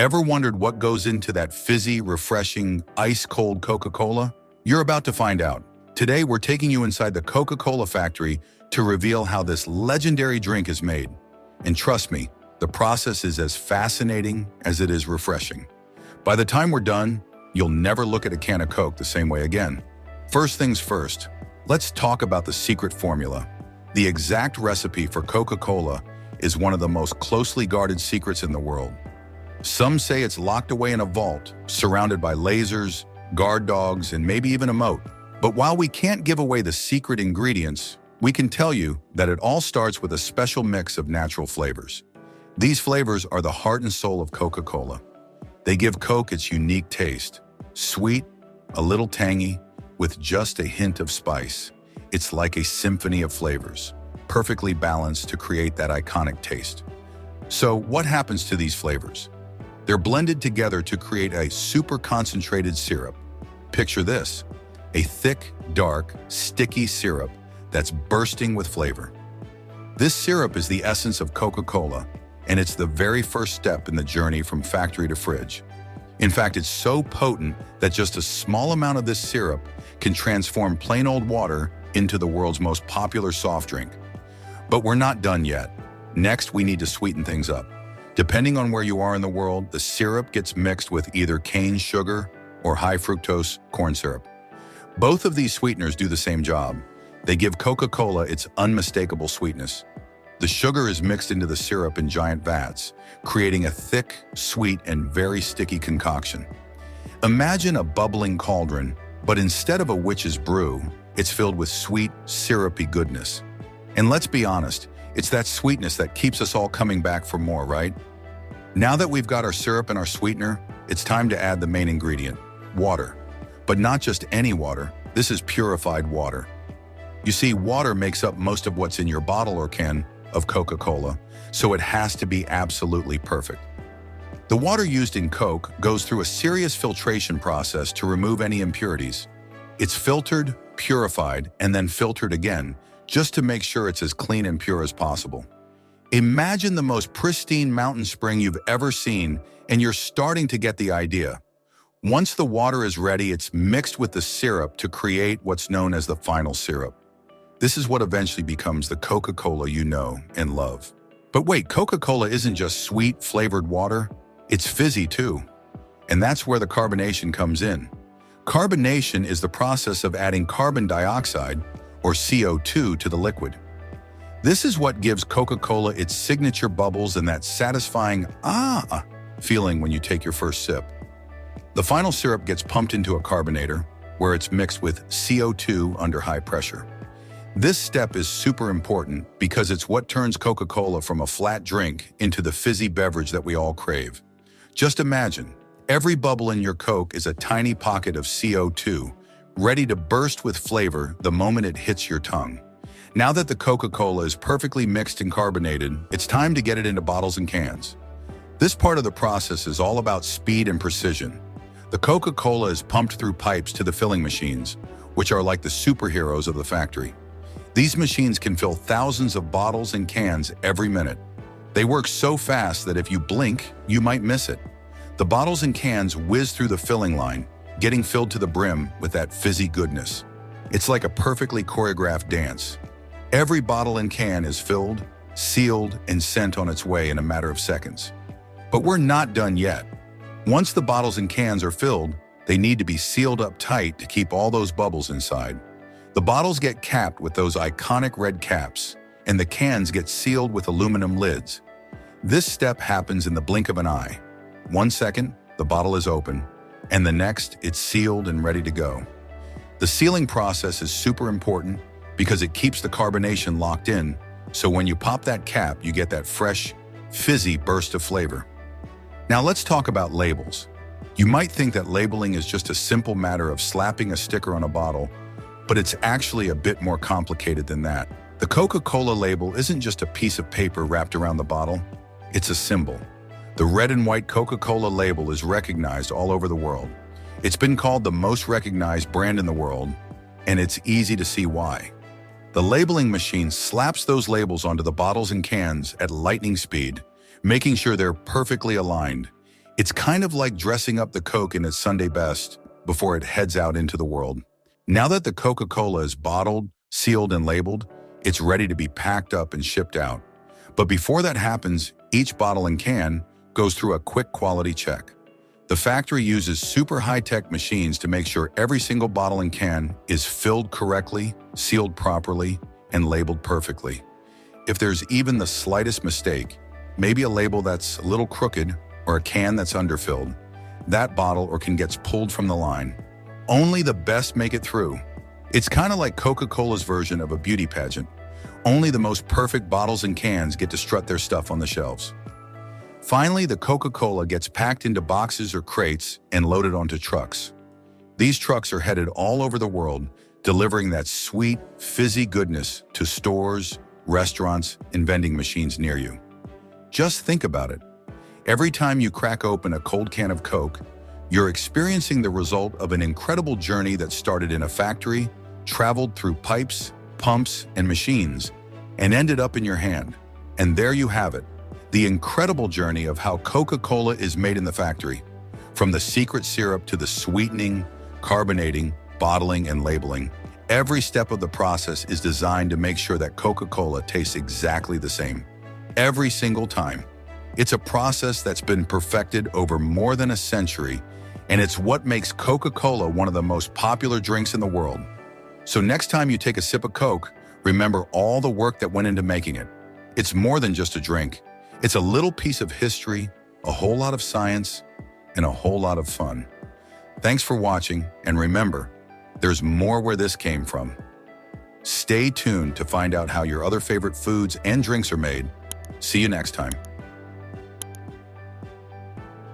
Ever wondered what goes into that fizzy, refreshing, ice-cold Coca Cola? You're about to find out. Today, we're taking you inside the Coca Cola factory to reveal how this legendary drink is made. And trust me, the process is as fascinating as it is refreshing. By the time we're done, you'll never look at a can of Coke the same way again. First things first, let's talk about the secret formula. The exact recipe for Coca Cola is one of the most closely guarded secrets in the world. Some say it's locked away in a vault, surrounded by lasers, guard dogs, and maybe even a moat. But while we can't give away the secret ingredients, we can tell you that it all starts with a special mix of natural flavors. These flavors are the heart and soul of Coca Cola. They give Coke its unique taste. Sweet, a little tangy, with just a hint of spice. It's like a symphony of flavors, perfectly balanced to create that iconic taste. So what happens to these flavors? They're blended together to create a super concentrated syrup. Picture this, a thick, dark, sticky syrup that's bursting with flavor. This syrup is the essence of Coca-Cola, and it's the very first step in the journey from factory to fridge. In fact, it's so potent that just a small amount of this syrup can transform plain old water into the world's most popular soft drink. But we're not done yet. Next, we need to sweeten things up. Depending on where you are in the world, the syrup gets mixed with either cane sugar or high fructose corn syrup. Both of these sweeteners do the same job. They give Coca-Cola its unmistakable sweetness. The sugar is mixed into the syrup in giant vats, creating a thick, sweet, and very sticky concoction. Imagine a bubbling cauldron, but instead of a witch's brew, it's filled with sweet, syrupy goodness. And let's be honest, it's that sweetness that keeps us all coming back for more, right? Now that we've got our syrup and our sweetener, it's time to add the main ingredient, water. But not just any water, this is purified water. You see, water makes up most of what's in your bottle or can of Coca-Cola, so it has to be absolutely perfect. The water used in Coke goes through a serious filtration process to remove any impurities. It's filtered, purified, and then filtered again, just to make sure it's as clean and pure as possible. Imagine the most pristine mountain spring you've ever seen, and you're starting to get the idea. Once the water is ready, it's mixed with the syrup to create what's known as the final syrup. This is what eventually becomes the Coca-Cola you know and love. But wait, Coca-Cola isn't just sweet, flavored water, it's fizzy too. And that's where the carbonation comes in. Carbonation is the process of adding carbon dioxide, or CO2, to the liquid. This is what gives Coca-Cola its signature bubbles and that satisfying feeling when you take your first sip. The final syrup gets pumped into a carbonator, where it's mixed with CO2 under high pressure. This step is super important because it's what turns Coca-Cola from a flat drink into the fizzy beverage that we all crave. Just imagine, every bubble in your Coke is a tiny pocket of CO2, ready to burst with flavor the moment it hits your tongue. Now that the Coca-Cola is perfectly mixed and carbonated, it's time to get it into bottles and cans. This part of the process is all about speed and precision. The Coca-Cola is pumped through pipes to the filling machines, which are like the superheroes of the factory. These machines can fill thousands of bottles and cans every minute. They work so fast that if you blink, you might miss it. The bottles and cans whiz through the filling line, getting filled to the brim with that fizzy goodness. It's like a perfectly choreographed dance. Every bottle and can is filled, sealed, and sent on its way in a matter of seconds. But we're not done yet. Once the bottles and cans are filled, they need to be sealed up tight to keep all those bubbles inside. The bottles get capped with those iconic red caps, and the cans get sealed with aluminum lids. This step happens in the blink of an eye. 1 second, the bottle is open, and the next, it's sealed and ready to go. The sealing process is super important because it keeps the carbonation locked in, so when you pop that cap, you get that fresh, fizzy burst of flavor. Now let's talk about labels. You might think that labeling is just a simple matter of slapping a sticker on a bottle, but it's actually a bit more complicated than that. The Coca-Cola label isn't just a piece of paper wrapped around the bottle, it's a symbol. The red and white Coca-Cola label is recognized all over the world. It's been called the most recognized brand in the world, and it's easy to see why. The labeling machine slaps those labels onto the bottles and cans at lightning speed, making sure they're perfectly aligned. It's kind of like dressing up the Coke in its Sunday best before it heads out into the world. Now that the Coca-Cola is bottled, sealed, and labeled, it's ready to be packed up and shipped out. But before that happens, each bottle and can goes through a quick quality check. The factory uses super high-tech machines to make sure every single bottle and can is filled correctly, sealed properly, and labeled perfectly. If there's even the slightest mistake, maybe a label that's a little crooked or a can that's underfilled, that bottle or can gets pulled from the line. Only the best make it through. It's kind of like Coca-Cola's version of a beauty pageant. Only the most perfect bottles and cans get to strut their stuff on the shelves. Finally, the Coca-Cola gets packed into boxes or crates and loaded onto trucks. These trucks are headed all over the world, delivering that sweet, fizzy goodness to stores, restaurants, and vending machines near you. Just think about it. Every time you crack open a cold can of Coke, you're experiencing the result of an incredible journey that started in a factory, traveled through pipes, pumps, and machines, and ended up in your hand. And there you have it, the incredible journey of how Coca-Cola is made in the factory. From the secret syrup to the sweetening, carbonating, bottling, and labeling, every step of the process is designed to make sure that Coca-Cola tastes exactly the same. Every single time. It's a process that's been perfected over more than a century, and it's what makes Coca-Cola one of the most popular drinks in the world. So next time you take a sip of Coke, remember all the work that went into making it. It's more than just a drink. It's a little piece of history, a whole lot of science, and a whole lot of fun. Thanks for watching, and remember, there's more where this came from. Stay tuned to find out how your other favorite foods and drinks are made. See you next time.